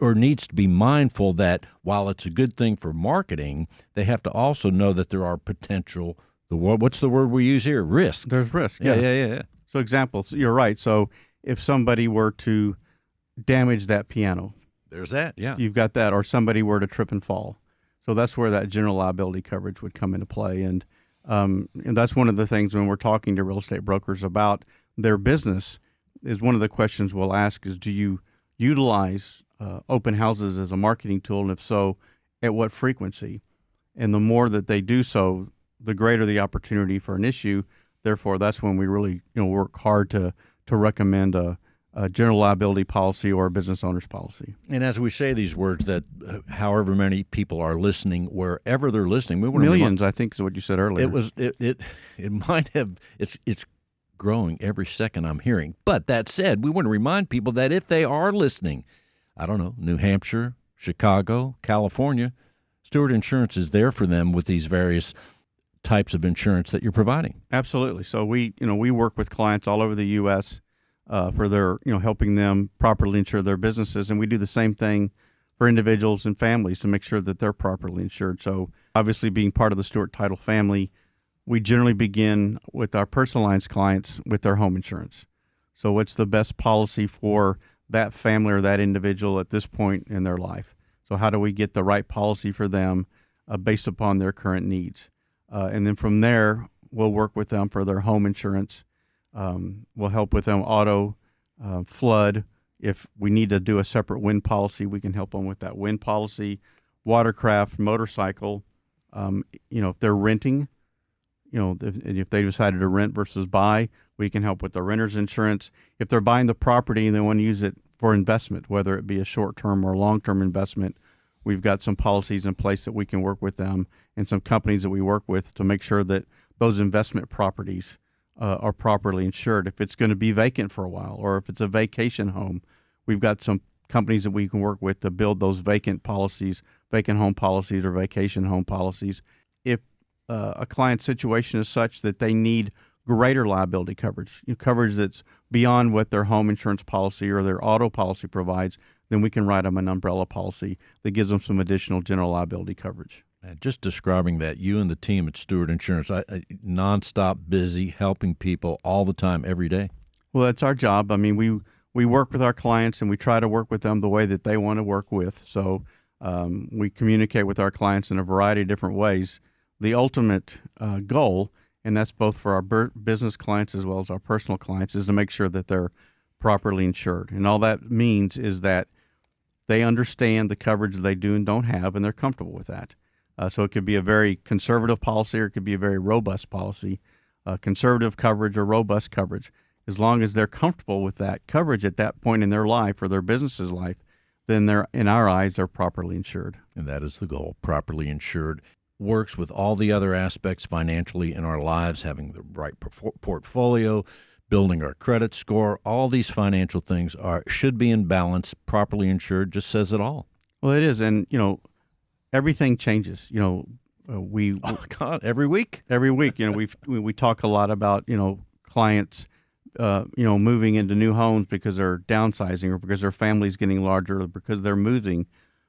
or needs to be mindful that while it's a good thing for marketing, they have to also know that there are potential, what's the word we use here? Risk. There's risk. Yeah, yes. yeah. So examples, you're right. So if somebody were to damage that piano, There's that, yeah. you've got that, or somebody were to trip and fall. So that's where that general liability coverage would come into play. And that's one of the things when we're talking to real estate brokers about their business is one of the questions we'll ask is, do you utilize open houses as a marketing tool? And if so, at what frequency? And the more that they do so, the greater the opportunity for an issue. Therefore, that's when we really work hard to recommend a general liability policy or a business owner's policy. And as we say these words, that however many people are listening, wherever they're listening, we want millions, I think, is what you said earlier. It might have it's growing every second I'm hearing. But that said, we want to remind people that if they are listening, I don't know, New Hampshire, Chicago, California, Stewart Insurance is there for them with these various types of insurance that you're providing. Absolutely. So we work with clients all over the U.S. For their, helping them properly insure their businesses. And we do the same thing for individuals and families to make sure that they're properly insured. So obviously being part of the Stewart Title family, we generally begin with our personal lines clients with their home insurance. So what's the best policy for that family or that individual at this point in their life? So how do we get the right policy for them based upon their current needs? And then from there, we'll work with them for their home insurance. We'll help with them auto, flood. If we need to do a separate wind policy, we can help them with that wind policy, watercraft, motorcycle. If they're renting, if they decided to rent versus buy, we can help with the renter's insurance. If they're buying the property and they want to use it for investment, whether it be a short-term or long-term investment, we've got some policies in place that we can work with them and some companies that we work with to make sure that those investment properties are properly insured. If it's going to be vacant for a while or if it's a vacation home, we've got some companies that we can work with to build those vacant home policies or vacation home policies. If a client's situation is such that they need greater liability coverage, coverage that's beyond what their home insurance policy or their auto policy provides, then we can write them an umbrella policy that gives them some additional general liability coverage. Just describing that, you and the team at Stewart Insurance, nonstop busy, helping people all the time, every day. Well, that's our job. I mean, we work with our clients and we try to work with them the way that they want to work with. So we communicate with our clients in a variety of different ways. The ultimate goal, and that's both for our business clients as well as our personal clients, is to make sure that they're properly insured. And all that means is that they understand the coverage they do and don't have, and they're comfortable with that. So it could be a very conservative policy or it could be a very robust policy, conservative coverage or robust coverage. As long as they're comfortable with that coverage at that point in their life or their business's life, then they're, in our eyes, they're properly insured. And that is the goal, properly insured. Works with all the other aspects financially in our lives, having the right portfolio, building our credit score. All these financial things should be in balance. Properly insured just says it all. Well, it is. And, everything changes. Every week. Every week, we talk a lot about clients, moving into new homes because they're downsizing or because their family's getting larger or because they're moving.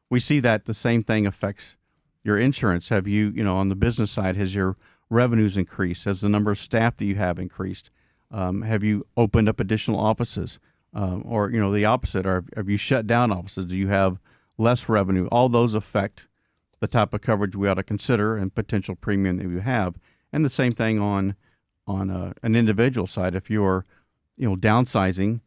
We see that the same thing affects your insurance. Have you, on the business side, has your revenues increased? Has the number of staff that you have increased? Have you opened up additional offices? Or the opposite? Or have you shut down offices? Do you have less revenue? All those affect the type of coverage we ought to consider and potential premium that you have. And the same thing on an individual side. If you're, downsizing,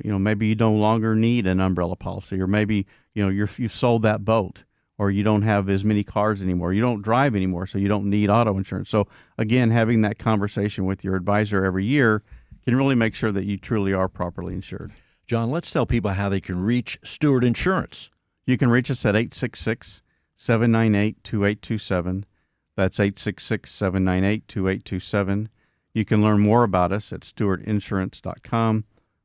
maybe you no longer need an umbrella policy, or maybe, you've sold that boat, or you don't have as many cars anymore. You don't drive anymore, so you don't need auto insurance. So again, having that conversation with your advisor every year can really make sure that you truly are properly insured. John, let's tell people how they can reach Stewart Insurance. You can reach us at 866-798-2827. That's 866-798-2827. You can learn more about us at stewartinsurance.com,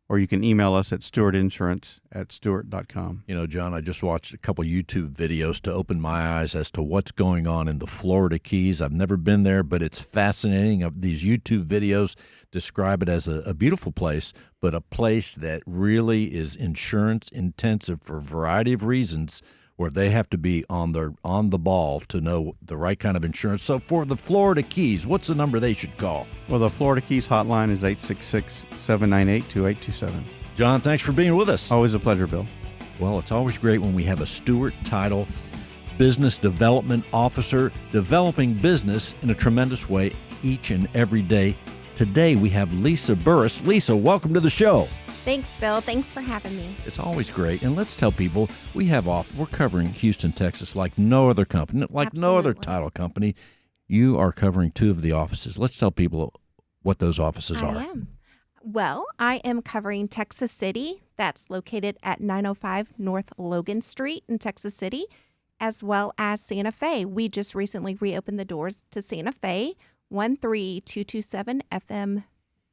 or you can email us at stewartinsurance@stewart.com. You know, John, I just watched a couple YouTube videos to open my eyes as to what's going on in the Florida Keys. I've never been there, but it's fascinating. These YouTube videos describe it as a beautiful place, but a place that really is insurance intensive for a variety of reasons, where they have to be on the ball to know the right kind of insurance. So for the Florida Keys, what's the number they should call? Well, the Florida Keys hotline is 866-798-2827. John, thanks for being with us. Always a pleasure, Bill. Well, it's always great when we have a Stewart Title business development officer developing business in a tremendous way each and every day. Today we have Lisa Burris. Lisa, welcome to the show. Thanks, Bill. Thanks for having me. It's always great. And let's tell people we're covering Houston, Texas like no other company, like no other title company. You are covering two of the offices. Let's tell people what those offices are. I am. Well, I am covering Texas City. That's located at 905 North Logan Street in Texas City, as well as Santa Fe. We just recently reopened the doors to Santa Fe, 13227 FM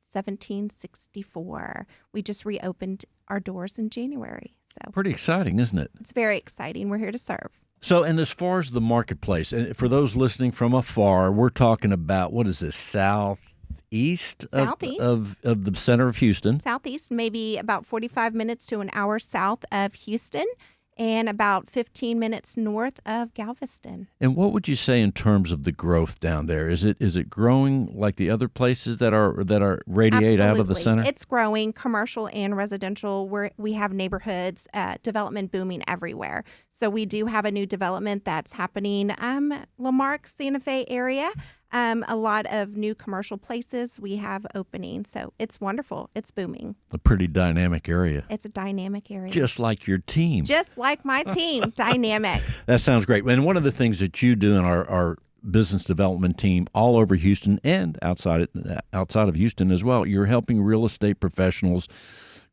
1764. We just reopened our doors in January. So Pretty exciting, isn't it? it's very exciting. We're here to serve. So, and as far as the marketplace, and for those listening from afar, we're talking about, what is this, southeast of the center of Houston? Southeast, maybe about 45 minutes to an hour south of Houston, and about 15 minutes north of Galveston. And what would you say in terms of the growth down there? Is it growing like the other places that are radiate out of the center? It's growing, commercial and residential. We have neighborhoods, development booming everywhere. So we do have a new development that's happening, Lamarck, Santa Fe area. A lot of new commercial places we have opening. So it's wonderful. It's booming. A pretty dynamic area. It's a dynamic area. Just like your team. Just like my team. Dynamic. That sounds great. And one of the things that you do in our business development team all over Houston and outside of Houston as well, you're helping real estate professionals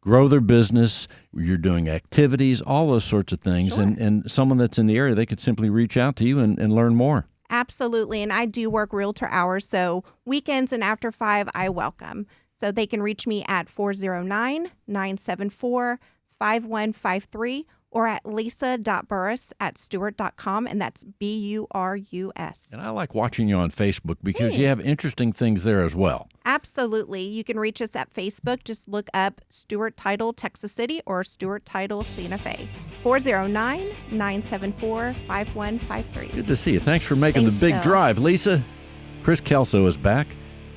grow their business. You're doing activities, all those sorts of things. Sure. And someone that's in the area, they could simply reach out to you and learn more. Absolutely. And I do work realtor hours, so weekends and after 5, I welcome. So they can reach me at 409-974-5153 or at lisa.burris@stewart.com, and that's BURUS. And I like watching you on Facebook because you have interesting things there as well. Absolutely. You can reach us at Facebook. Just look up Stewart Title Texas City or Stewart Title Santa Fe. 409-974-5153. Good to see you. Thanks for making Thanks, the big Bill. drive, Lisa. Chris Kelso is back.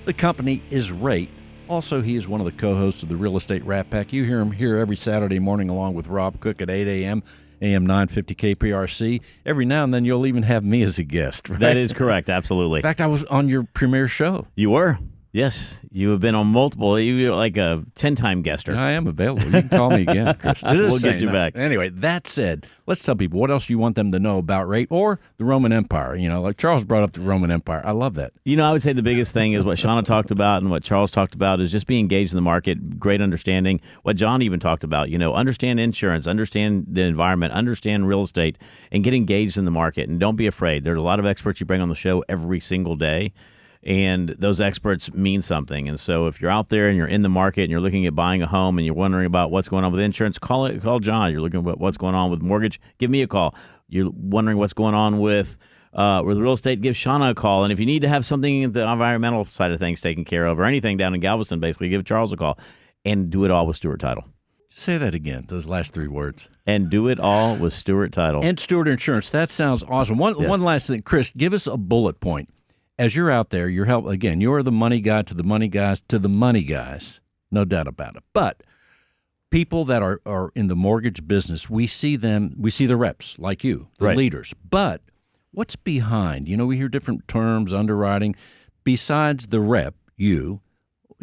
The company is Rate. Also, he is one of the co-hosts of the Real Estate Rat Pack. You hear him here every Saturday morning along with Rob Cook at 8 a.m., AM 950 KPRC. Every now and then you'll even have me as a guest, right? That is correct. Absolutely. In fact, I was on your premiere show. You were. Yes, you have been on multiple. You're like a 10-time guester. I am available. You can call me again, Chris. We'll get you back. Anyway, that said, let's tell people what else you want them to know about Rate or the Roman Empire. You know, like Charles brought up the Roman Empire. I love that. You know, I would say the biggest thing is what Shauna talked about and what Charles talked about is just be engaged in the market, great understanding. What John even talked about, you know, understand insurance, understand the environment, understand real estate, and get engaged in the market. And don't be afraid. There's a lot of experts you bring on the show every single day. And those experts mean something. And so if you're out there and you're in the market and you're looking at buying a home and you're wondering about what's going on with insurance, call John. You're looking at what's going on with mortgage, give me a call. You're wondering what's going on with real estate, give Shauna a call. And if you need to have something in the environmental side of things taken care of or anything down in Galveston, basically, give Charles a call. And do it all with Stewart Title. Say that again, those last three words. And do it all with Stewart Title. And Stewart Insurance. That sounds awesome. One last thing. Chris, give us a bullet point. As you're out there, you're you're the money guy to the money guys to the money guys, no doubt about it. But people that are in the mortgage business, we see the reps like you, the leaders. But what's behind? You know, we hear different terms, underwriting. Besides the rep, you,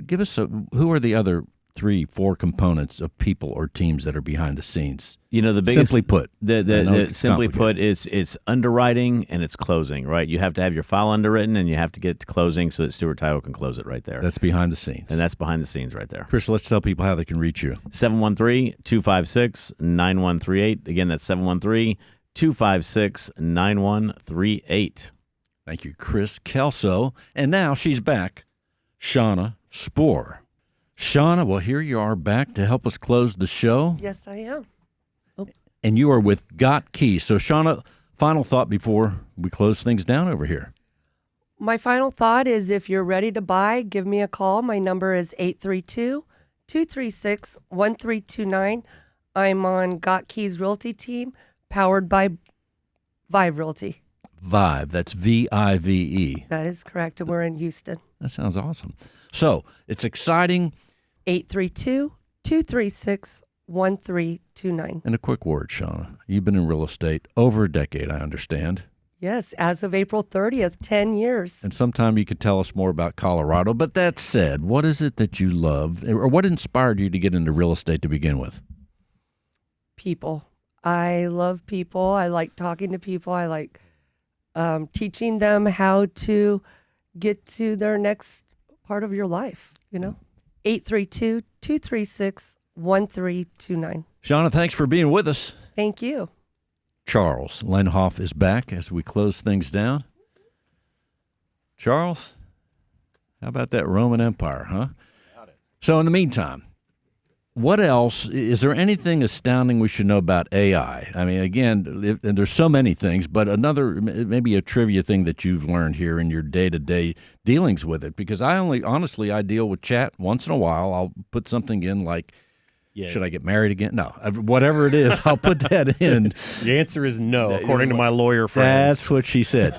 give us who are the other 3-4 components of people or teams that are behind the scenes? You know, the biggest, simply put, it's underwriting and it's closing, right? You have to have your file underwritten and you have to get it to closing so that Stewart Title can close it right there. That's behind the scenes. And that's behind the scenes right there. Chris, let's tell people how they can reach you. 713-256-9138. Again, that's 713-256-9138. Thank you, Chris Kelso. And now she's back, Shauna Spoor. Shauna, well, here you are back to help us close the show. Yes, I am. And you are with Got Keys. So, Shauna, final thought before we close things down over here. My final thought is if you're ready to buy, give me a call. My number is 832-236-1329. I'm on Got Keys Realty team, powered by Vive Realty. Vive, that's Vive. That is correct, and we're in Houston. That sounds awesome. So, it's exciting. 832-236-1329. And a quick word, Shauna. You've been in real estate over a decade, I understand. Yes, as of April 30th, 10 years. And sometime you could tell us more about Colorado. But that said, what is it that you love, or what inspired you to get into real estate to begin with? People. I love people. I like talking to people. I like teaching them how to get to their next part of your life, 832-236-1329. Shauna, thanks for being with us. Thank you. Charles Lenhoff is back as we close things down. Charles, how about that Roman Empire, huh? So in the meantime, what else? Is there anything astounding we should know about AI? I mean, again, and there's so many things, but maybe a trivia thing that you've learned here in your day-to-day dealings with it, because I deal with chat once in a while. I'll put something in like, should I get married again? No, whatever it is, I'll put that in. The answer is no, according to my lawyer friends. That's what she said.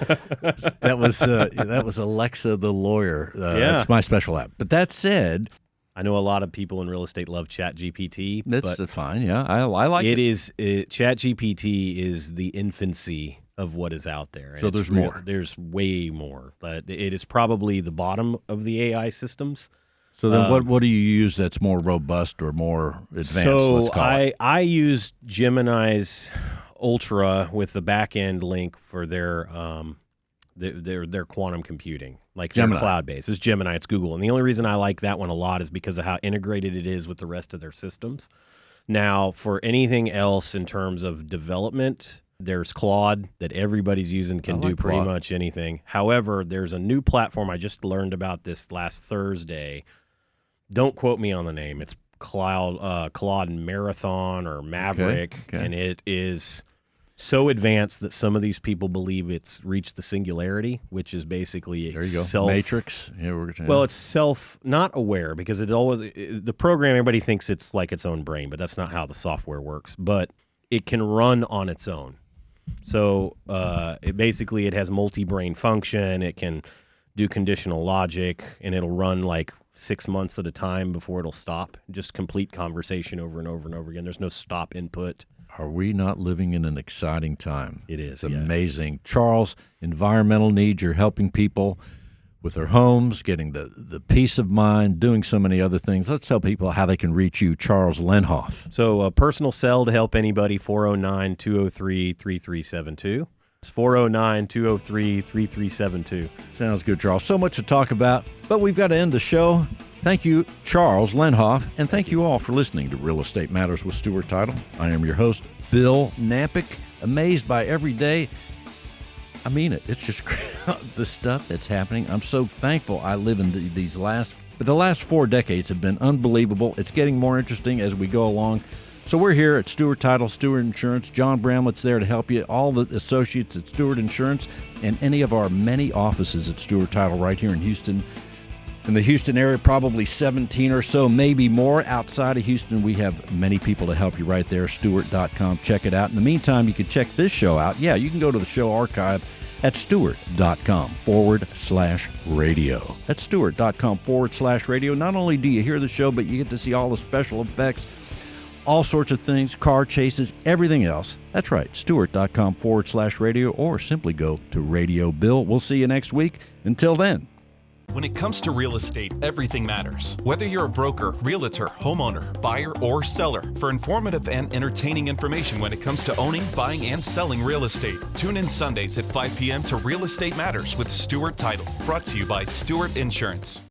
That was Alexa the lawyer. It's my special app. But that said, I know a lot of people in real estate love ChatGPT. That's fine. Yeah, I like it. ChatGPT is the infancy of what is out there. So there's more. There's way more, but it is probably the bottom of the AI systems. So then what do you use that's more robust or more advanced, let's call it? I use Gemini's Ultra with the back-end link for their quantum computing, like their cloud-based. It's Gemini, it's Google. And the only reason I like that one a lot is because of how integrated it is with the rest of their systems. Now, for anything else in terms of development, there's Claude that everybody's using, can do pretty much anything. However, there's a new platform I just learned about this last Thursday. Don't quote me on the name. It's Claude Marathon or Maverick, okay. And it is so advanced that some of these people believe it's reached the singularity, which is basically Matrix. It's not aware, because the program, everybody thinks it's like its own brain, but that's not how the software works. But it can run on its own. So it has multi-brain function. It can do conditional logic, and it'll run like 6 months at a time before it'll stop. Just complete conversation over and over and over again. There's no stop input. Are we not living in an exciting time? It is. It's amazing. Charles, environmental needs, you're helping people with their homes, getting the peace of mind, doing so many other things. Let's tell people how they can reach you, Charles Lenhoff. So a personal cell to help anybody, 409-203-3372. It's 409-203-3372. Sounds good, Charles. So much to talk about, but we've got to end the show. Thank you, Charles Lenhoff, and thank you all for listening to Real Estate Matters with Stewart Title. I am your host, Bill Knapik, amazed by every day. I mean it. It's just the stuff that's happening. I'm so thankful I live in the last 4 decades have been unbelievable. It's getting more interesting as we go along. So we're here at Stewart Title, Stewart Insurance. John Bramlett's there to help you. All the associates at Stewart Insurance and any of our many offices at Stewart Title right here in Houston. In the Houston area, probably 17 or so, maybe more. Outside of Houston, we have many people to help you right there, Stewart.com. Check it out. In the meantime, you can check this show out. Yeah, you can go to the show archive at Stewart.com/radio. That's Stewart.com/radio. Not only do you hear the show, but you get to see all the special effects, all sorts of things, car chases, everything else. That's right, Stewart.com/radio, or simply go to Radio Bill. We'll see you next week. Until then. When it comes to real estate, everything matters. Whether you're a broker, realtor, homeowner, buyer, or seller, for informative and entertaining information when it comes to owning, buying, and selling real estate, tune in Sundays at 5 p.m. to Real Estate Matters with Stewart Title, brought to you by Stewart Insurance.